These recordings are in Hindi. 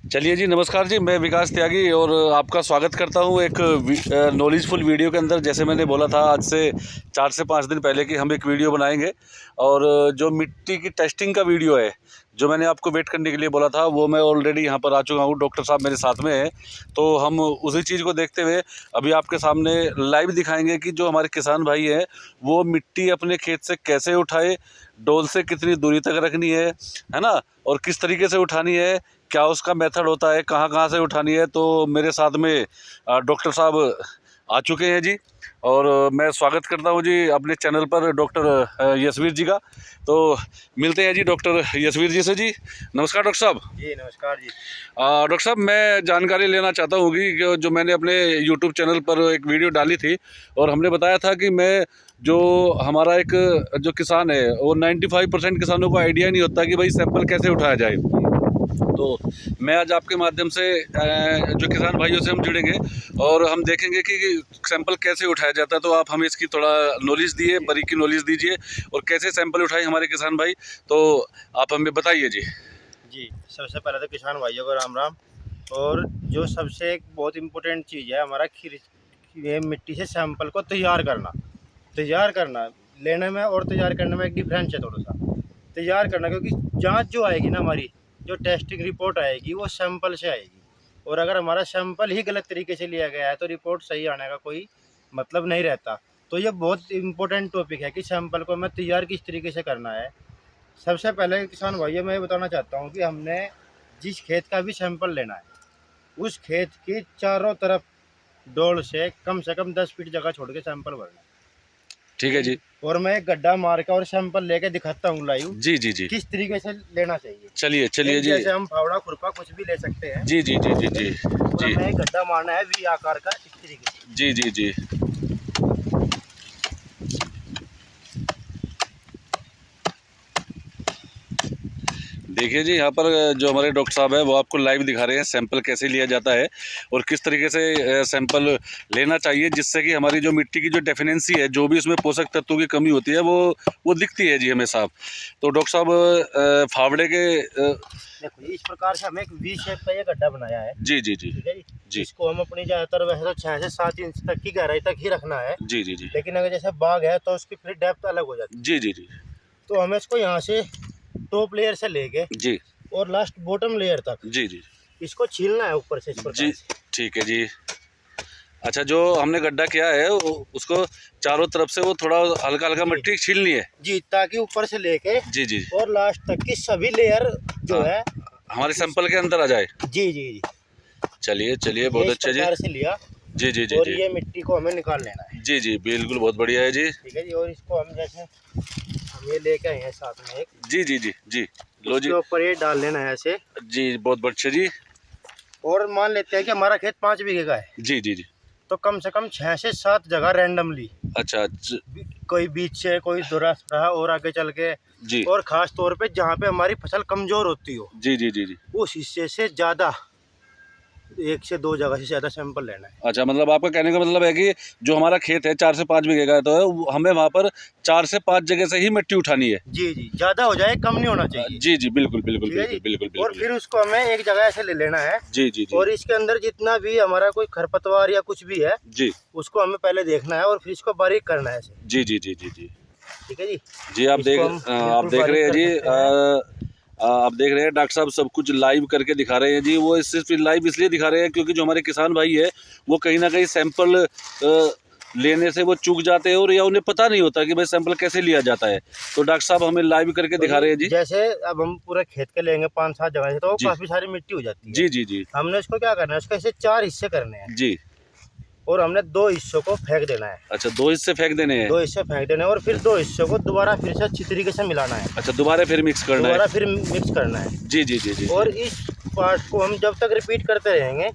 चलिए जी, नमस्कार जी। मैं विकास त्यागी और आपका स्वागत करता हूं एक नॉलेजफुल वीडियो के अंदर। जैसे मैंने बोला था आज से 4 से 5 दिन पहले कि हम एक वीडियो बनाएंगे और जो मिट्टी की टेस्टिंग का वीडियो है, जो मैंने आपको वेट करने के लिए बोला था, वो मैं ऑलरेडी यहां पर आ चुका हूं। डॉक्टर साहब मेरे साथ में हैं, तो हम उसी चीज़ को देखते हुए अभी आपके सामने लाइव दिखाएंगे कि जो हमारे किसान भाई हैं वो मिट्टी अपने खेत से कैसे उठाए, डोल से कितनी दूरी तक रखनी है ना, और किस तरीके से उठानी है, क्या उसका मेथड होता है, कहाँ कहाँ से उठानी है। तो मेरे साथ में डॉक्टर साहब आ चुके हैं जी, और मैं स्वागत करता हूं जी अपने चैनल पर डॉक्टर यशवीर जी का। तो मिलते हैं जी डॉक्टर यशवीर जी से। जी नमस्कार डॉक्टर साहब। जी नमस्कार जी। डॉक्टर साहब, मैं जानकारी लेना चाहता हूँ कि जो मैंने अपने यूट्यूब चैनल पर एक वीडियो डाली थी और हमने बताया था कि मैं जो हमारा एक जो किसान है वो 95% किसानों को आइडिया नहीं होता कि भाई सैंपल कैसे उठाया जाए। तो मैं आज आपके माध्यम से जो किसान भाइयों से हम जुड़ेंगे और हम देखेंगे कि सैंपल कैसे उठाया जाता है। तो आप हमें इसकी थोड़ा नॉलेज दिए, बारीकी नॉलेज दीजिए और कैसे सैंपल उठाए हमारे किसान भाई, तो आप हमें बताइए जी। जी सबसे पहले तो किसान भाइयों को राम राम। और जो सबसे एक बहुत इम्पोर्टेंट चीज़ है हमारा ये मिट्टी से सैंपल को तैयार करना लेने में और तैयार करने में एक डिफरेंस है थोड़ा सा। तैयार करना क्योंकि जांच जो आएगी ना, हमारी जो टेस्टिंग रिपोर्ट आएगी वो सैंपल से आएगी, और अगर हमारा सैंपल ही गलत तरीके से लिया गया है तो रिपोर्ट सही आने का कोई मतलब नहीं रहता। तो ये बहुत इम्पोर्टेंट टॉपिक है कि सैंपल को हमें तैयार किस तरीके से करना है। सबसे पहले किसान भाइयों मैं ये बताना चाहता हूँ कि हमने जिस खेत का भी सैंपल लेना है उस खेत की चारों तरफ डोल से कम 10 फीट जगह छोड़ के सैंपल भरना है। ठीक है जी। और मैं एक गड्ढा मार के और सैंपल लेके दिखाता हूँ लाइव जी जी जी। किस तरीके से लेना चाहिए। चलिए चलिए जी। जैसे हम फावड़ा खुरपा कुछ भी ले सकते हैं। जी जी जी जी जी और जी हमें एक गड्ढा मारना है वी आकार का इस तरीके से। जी जी जी। देखिए जी, यहाँ पर जो हमारे डॉक्टर साहब है वो आपको लाइव दिखा रहे हैं सैंपल कैसे लिया जाता है और किस तरीके से सैंपल लेना चाहिए, जिससे कि हमारी जो मिट्टी की जो डेफिनेंसी है, जो भी उसमें पोषक तत्वों की कमी होती है वो दिखती है जी हमें साफ। तो डॉक्टर साहब फावड़े के देखो इस प्रकार से हमें एक वी शेप का ये गड्ढा बनाया है। जी जी जी ठीक है जी। जी। इसको हम अपनी ज़्यादातर वैसे तो 6 से 7 इंच तक की गहराई तक ही रखना है। जी जी जी। लेकिन अगर जैसे बाग है तो उसकी फिर डेप्थ अलग हो जाती है। जी जी जी तो हमें इसको यहाँ से टॉप लेयर से लेके जी और लास्ट बॉटम लेयर तक जी जी इसको छीलना है ऊपर से इस प्रकार जी। से। ठीक है जी। अच्छा, जो हमने गड्ढा किया है उसको चारों तरफ से वो थोड़ा हल्का हल्का मिट्टी छीलनी है। जी ताकि ऊपर से लेके जी जी। और लास्ट तक की सभी लेयर जो हाँ, है हमारे सैंपल के अंदर आ जाए। जी जी जी चलिए चलिए, बहुत ये इस अच्छे जी। प्रकार से लिया। जी जी जी और जी ये मिट्टी को हमें निकाल लेना है। जी जी, बिल्कुल बहुत बढ़िया है जी। ठीक है जी। और इसको हम जैसे हम ये लेके आए हैं साथ में एक, जी जी जी जी। लो जी। उसके ऊपर ये डाल लेना है ऐसे। जी बहुत अच्छे जी। और मान लेते हैं कि हमारा खेत 5 बीघे का है, जी जी जी। तो कम से कम 6 से 7 जगह रैंडमली अच्छा कोई बीच से कोई दुरास्त रहा और आगे चल के, जी। और खास तौर पे जहाँ पे हमारी फसल कमजोर होती हो जी जी जी जी। उस हिस्से से ज़्यादा 1 से 2 जगह से ज़्यादा सैंपल लेना है। अच्छा, मतलब आपका कहने का मतलब है कि जो हमारा खेत है 4 से 5 बीघे का है, तो हमें वहाँ पर 4 से 5 जगह से ही मिट्टी उठानी है। जी जी, ज़्यादा हो जाए कम नहीं होना चाहिए। जी जी, बिल्कुल बिल्कुल ठीक है बिल्कुल जी। बिल्कुल और बिल्कुल। फिर उसको हमें एक जगह ऐसे ले लेना है। जी जी जी और इसके अंदर जितना भी हमारा कोई खरपतवार या कुछ भी है जी उसको हमें पहले देखना है और फिर इसको बारीक करना है ऐसे। जी जी जी जी जी ठीक है जी। जी। आप देख रहे हैं जी, आप देख रहे हैं डॉक्टर साहब सब कुछ लाइव करके दिखा रहे हैं जी। वो सिर्फ लाइव इसलिए दिखा रहे हैं क्योंकि जो हमारे किसान भाई है वो कहीं ना कहीं सैंपल लेने से वो चूक जाते हैं और या उन्हें पता नहीं होता कि भाई सैंपल कैसे लिया जाता है। तो डॉक्टर साहब हमें लाइव करके दिखा रहे हैं जी। जैसे अब हम पूरे खेत के लेंगे 5-7 जगह से तो वो काफी सारी मिट्टी हो जाती है। जी जी जी। हमने इसको क्या करना है, इसको ऐसे 4 हिस्से करने हैं जी। और हमने 2 हिस्सों को फेंक देना है। अच्छा, 2 हिस्से फेंक देने हैं। 2 हिस्से फेंक देने हैं और फिर 2 हिस्सों को दोबारा फिर से अच्छी तरीके से मिलाना है। अच्छा, दोबारा फिर मिक्स करना है। दोबारा फिर मिक्स करना है। जी जी जी जी। और इस पार्ट को हम जब तक रिपीट करते रहेंगे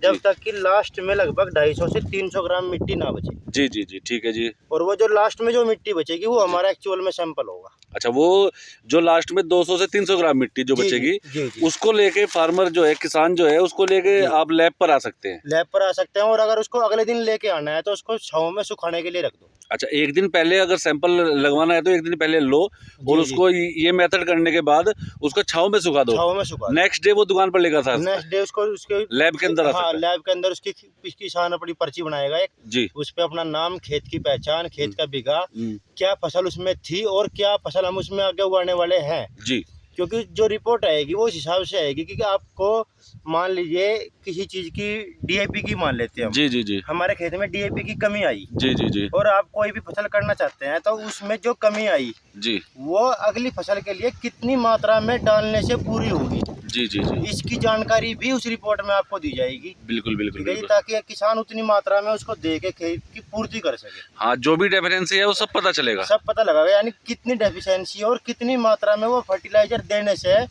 जब तक कि लास्ट में लगभग 250 से 300 ग्राम मिट्टी ना बचे। जी जी जी। ठीक है जी। और वो जो लास्ट में जो मिट्टी बचेगी वो हमारा एक्चुअल में सैंपल होगा। अच्छा, वो जो लास्ट में 200 से 300 ग्राम मिट्टी जो बचेगी जी जी। उसको लेके फार्मर जो है, किसान जो है, उसको लेके आप लैब पर आ सकते हैं। लैब पर आ सकते हैं और अगर उसको अगले दिन लेके आना है तो उसको छांव में सुखाने के लिए रख दो। अच्छा, एक दिन पहले अगर सैंपल लगवाना है तो एक दिन पहले लो और जी, उसको ये मेथड करने के बाद उसको छाँव में सुखा दो। छाँव में सुखा दो। नेक्स्ट डे वो दुकान पर लेकर था नेक्स्ट डे उसको उसके लैब के अंदर आ हाँ, सकता है। लैब के अंदर उसकी किसान अपनी पर्ची बनाएगा एक, जी। उस पे अपना नाम, खेत की पहचान, खेत का बीघा, हम्म, क्या फसल उसमें थी और क्या फसल हम उसमें आगे उगाने वाले हैं। जी क्योंकि जो रिपोर्ट आएगी वो उस हिसाब से आएगी, क्योंकि आपको मान लीजिए किसी चीज़ की डीएपी की मान लेते हैं हम, जी जी जी हमारे खेत में डीएपी की कमी आई जी जी जी और आप कोई भी फसल करना चाहते हैं तो उसमें जो कमी आई जी वो अगली फसल के लिए कितनी मात्रा में डालने से पूरी होगी, जी जी जी इसकी जानकारी भी उस रिपोर्ट में आपको दी जाएगी। बिल्कुल बिल्कुल ठीक है जी, बिल्कुल। ताकि किसान उतनी मात्रा में उसको दे के खेत की पूर्ति कर सके। हाँ, जो भी डेफिनेंसी है वो सब पता चलेगा। सब पता लगाएगा, यानी कितनी डेफिशिएंसी और कितनी मात्रा में वो फर्टिलाइजर देने से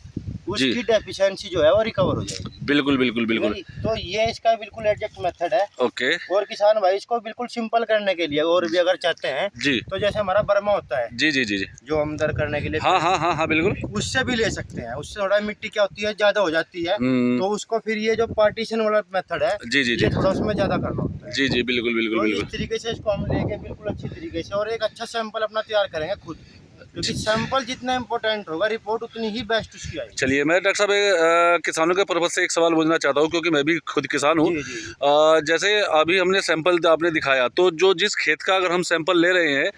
उसकी डेफिशिएंसी जो है वो रिकवर हो जाएगी। बिल्कुल बिल्कुल ठीक है बिल्कुल। जी, तो ये इसका बिल्कुल एग्जैक्ट मेथड है। ओके। और किसान भाई इसको बिल्कुल सिंपल करने के लिए और भी अगर चाहते हैं जी तो जैसे हमारा बर्मा होता है जी जी जी जी जो अंदर करने के लिए, हाँ हाँ हाँ हाँ बिल्कुल। उससे भी ले सकते हैं। उससे थोड़ा मिट्टी क्या होती है, ज्यादा हो जाती है, तो उसको फिर ये जो पार्टीशन वाला मेथड है जी जी जी ये थोड़ा उसमें ज्यादा करना होता है। जी जी बिल्कुल बिल्कुल तो बिल्कुल। इस तरीके से इसको हम लेके बिल्कुल अच्छी तरीके से और एक अच्छा सैंपल अपना तैयार करेंगे खुद, क्योंकि सैंपल जितना इम्पोर्टेंट होगा रिपोर्ट उतनी ही बेस्ट उसकी आएगी। चलिए, मैं डॉक्टर साहब किसानों के पर्पज से एक सवाल पूछना चाहता हूँ, क्योंकि मैं भी खुद किसान हूँ। जी जी जैसे अभी हमने सैंपल आपने दिखाया, तो जो जिस खेत का अगर हम सैंपल ले रहे हैं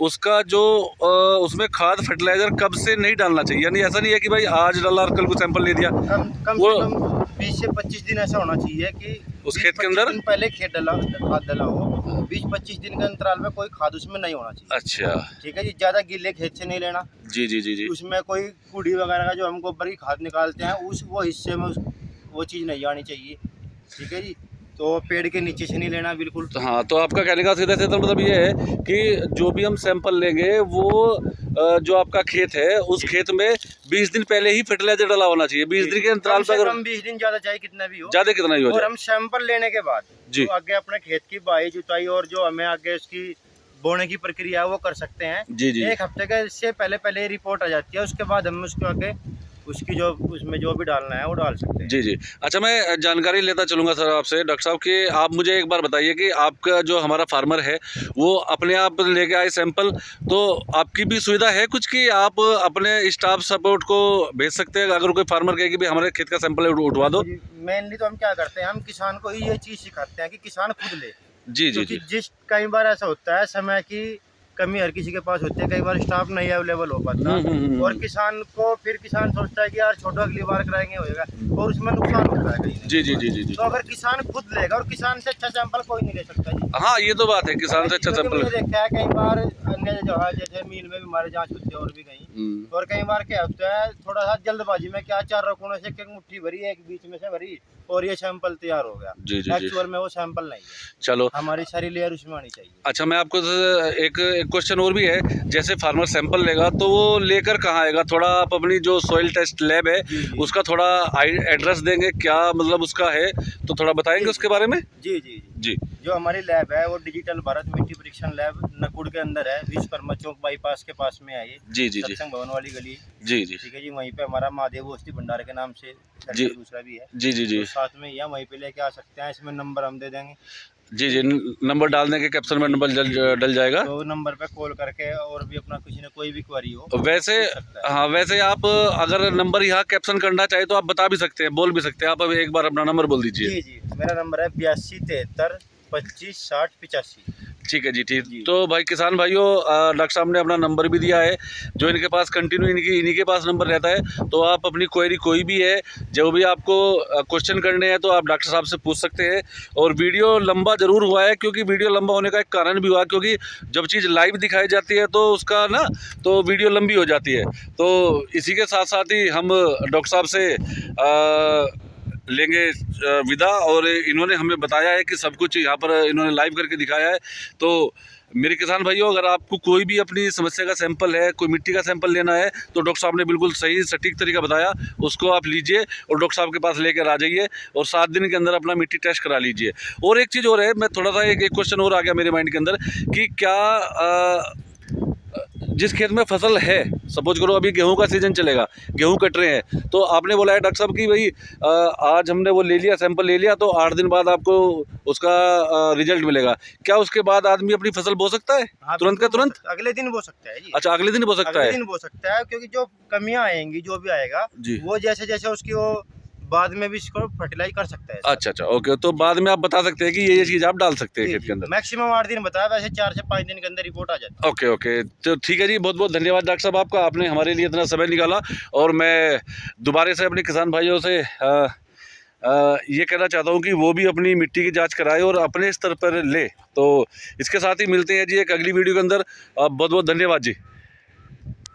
उसका जो उसमें खाद फर्टिलाइजर कब से नहीं डालना चाहिए, यानी ऐसा नहीं है कि भाई आज डाला और कल को सैंपल ले दिया कम कम वो से कम 20 से 25 दिन ऐसा होना चाहिए कि उस खेत के अंदर। दिन पहले खेत डाला, खाद डाला हो, 20-25 दिन के अंतराल में कोई खाद उसमें नहीं होना चाहिए। अच्छा। ठीक है जी, ज्यादा गीले खेत से नहीं लेना। जी जी जी जी उसमें कोई कूड़ी वगैरह का जो हम गोबर की खाद निकालते हैं उस वो हिस्से में वो चीज़ नहीं आनी चाहिए। ठीक है जी, तो पेड़ के नीचे से नहीं लेना बिल्कुल। तो हाँ, तो आपका कहने का सीधा सीधा मतलब ये है कि जो भी हम सैंपल लेंगे वो जो आपका खेत है उस खेत में 20 दिन पहले ही फर्टिलाइजर डाला होना चाहिए। 20 दिन के अंतराल पर, अगर कम 20 दिन ज्यादा चाहे कितना भी हो, ज्यादा कितना ही हो और जाए। हम सैंपल लेने के बाद जी। तो आगे अपने खेत की बाई जुताई और जो हमें आगे उसकी बोने की प्रक्रिया है वो कर सकते हैं। जी जी एक हफ्ते के से पहले पहले रिपोर्ट आ जाती है, उसके बाद हम उसके आगे उसकी जो उसमें जो भी डालना है वो डाल सकते हैं। जी जी। अच्छा, मैं जानकारी लेता चलूँगा सर आपसे डॉक्टर साहब कि आप मुझे एक बार बताइए कि आपका जो हमारा फार्मर है वो अपने आप लेके आए सैंपल, तो आपकी भी सुविधा है कुछ कि आप अपने स्टाफ सपोर्ट को भेज सकते हैं अगर कोई फार्मर कहे कि भाई हमारे खेत का सैंपल उठवा दो? मेनली तो हम क्या करते हैं, हम किसान को ही ये चीज़ सिखाते हैं कि किसान खुद ले। जी जी क्योंकि जी जिस कई बार ऐसा होता है समय की कमी हर किसी के पास होती है, कई बार स्टाफ नहीं अवेलेबल हो पाता और किसान को फिर किसान सोचता है कि यार छोड़ो अगली बार कराएंगे होएगा, और उसमें नुकसान होता है कहीं। जी जी जी जी जी। तो अगर किसान खुद लेगा, और किसान से अच्छा सैंपल कोई नहीं ले सकता जी। हाँ, ये तो बात है, किसान से अच्छा क्योंकि सैंपल। मैंने देखा है कई बार अन्य जगह जैसे मील में भी हमारे जांच होती है और भी कहीं, और कई बार क्या होता है थोड़ा सा जल्दबाजी में क्या चार रकूनों से एक मुट्ठी भरी एक बीच में से भरी और ये सैंपल तैयार हो गया। जी जी जी। एक्चुअल में वो सैंपल नहीं है, चलो, हमारी सारी लेयर उसमें आनी चाहिए। अच्छा, मैं आपको एक क्वेश्चन और भी है। जैसे फार्मर सैंपल लेगा तो वो लेकर कहाँ आएगा? थोड़ा आप अपनी जो सॉइल टेस्ट लैब है जी, जी। उसका थोड़ा एड्रेस देंगे, क्या मतलब उसका है, तो थोड़ा बताएंगे उसके बारे में? जी जी जी जो हमारी लैब है वो डिजिटल भारत मिट्टी परीक्षण लैब नकुड़ के अंदर है, विश्वकर्मा चौक बाईपास के पास में है ये, जी जी जी सत्संग भवन वाली गली। जी जी ठीक है जी, वहीं पे हमारा महादेव औषधि भंडार के नाम से जी। दूसरा भी है। जी जी जी तो साथ में या वहीं पे लेके आ सकते हैं, इसमें नंबर हम दे देंगे। जी जी। नंबर डाल देंगे, कैप्शन में नंबर डल जाएगा। तो नंबर पे कॉल करके और भी अपना किसी ने कोई भी क्वेरी हो वैसे पूछ सकता है। हाँ, वैसे आप अगर नंबर यहाँ कैप्शन करना चाहे तो आप बता भी सकते हैं, बोल भी सकते हैं। आप अभी एक बार अपना नंबर बोल दीजिए। जी जी, मेरा नंबर है 82 73 25 60 85। ठीक है जी, ठीक। जी। तो भाई किसान भाइयों, डॉक्टर साहब ने अपना नंबर भी दिया है, जो इनके पास कंटिन्यू इन्हीं के पास नंबर रहता है। तो आप अपनी क्वेरी कोई भी है, जो भी आपको क्वेश्चन करने हैं, तो आप डॉक्टर साहब से पूछ सकते हैं। और वीडियो लंबा ज़रूर हुआ है, क्योंकि वीडियो लंबा होने का एक कारण भी हुआ, क्योंकि जब चीज़ लाइव दिखाई जाती है तो उसका ना तो वीडियो लंबी हो जाती है। तो इसी के साथ साथ ही हम डॉक्टर साहब से लेंगे विदा, और इन्होंने हमें बताया है कि सब कुछ यहाँ पर इन्होंने लाइव करके दिखाया है। तो मेरे किसान भाइयों, अगर आपको कोई भी अपनी समस्या का सैंपल है, कोई मिट्टी का सैंपल लेना है, तो डॉक्टर साहब ने बिल्कुल सही सटीक तरीका बताया, उसको आप लीजिए और डॉक्टर साहब के पास लेकर आ जाइए और 7 दिन के अंदर अपना मिट्टी टेस्ट करा लीजिए। और एक चीज़ और है, मैं थोड़ा सा एक क्वेश्चन और आ गया मेरे माइंड के अंदर कि क्या जिस खेत में फसल है, सपोज करो अभी गेहूं का सीजन चलेगा, गेहूं कट रहे हैं, तो आपने बोला है डॉक्टर साहब कि भाई आज हमने वो ले लिया, सैंपल ले लिया, तो 8 दिन बाद आपको उसका रिजल्ट मिलेगा। क्या उसके बाद आदमी अपनी फसल बो सकता है? हाँ, तुरंत का तुरंत? अगले दिन बो सकता है जी। अच्छा, अगले दिन बो सकता अगले है? दिन बो सकता है, क्योंकि जो कमियां आएंगी, जो भी आएगा जी। वो जैसे जैसे उसकी वो बाद में भी इसको फर्टिलाइज कर सकता है। अच्छा अच्छा, ओके। तो बाद में आप बता सकते हैं कि ये चीज़ आप डाल सकते हैं खेत के अंदर। मैक्सिमम 8 दिन बताया, वैसे 4 से 5 दिन के अंदर रिपोर्ट आ जाती है। ओके ओके, तो ठीक है जी, बहुत बहुत धन्यवाद डॉक्टर साहब आपका, आपने हमारे लिए इतना समय निकाला। और मैं दोबारा से अपने किसान भाइयों से ये कहना चाहता हूँ कि वो भी अपनी मिट्टी की जांच कराए और अपने स्तर पर ले। तो इसके साथ ही मिलते हैं जी एक अगली वीडियो के अंदर। बहुत बहुत धन्यवाद जी।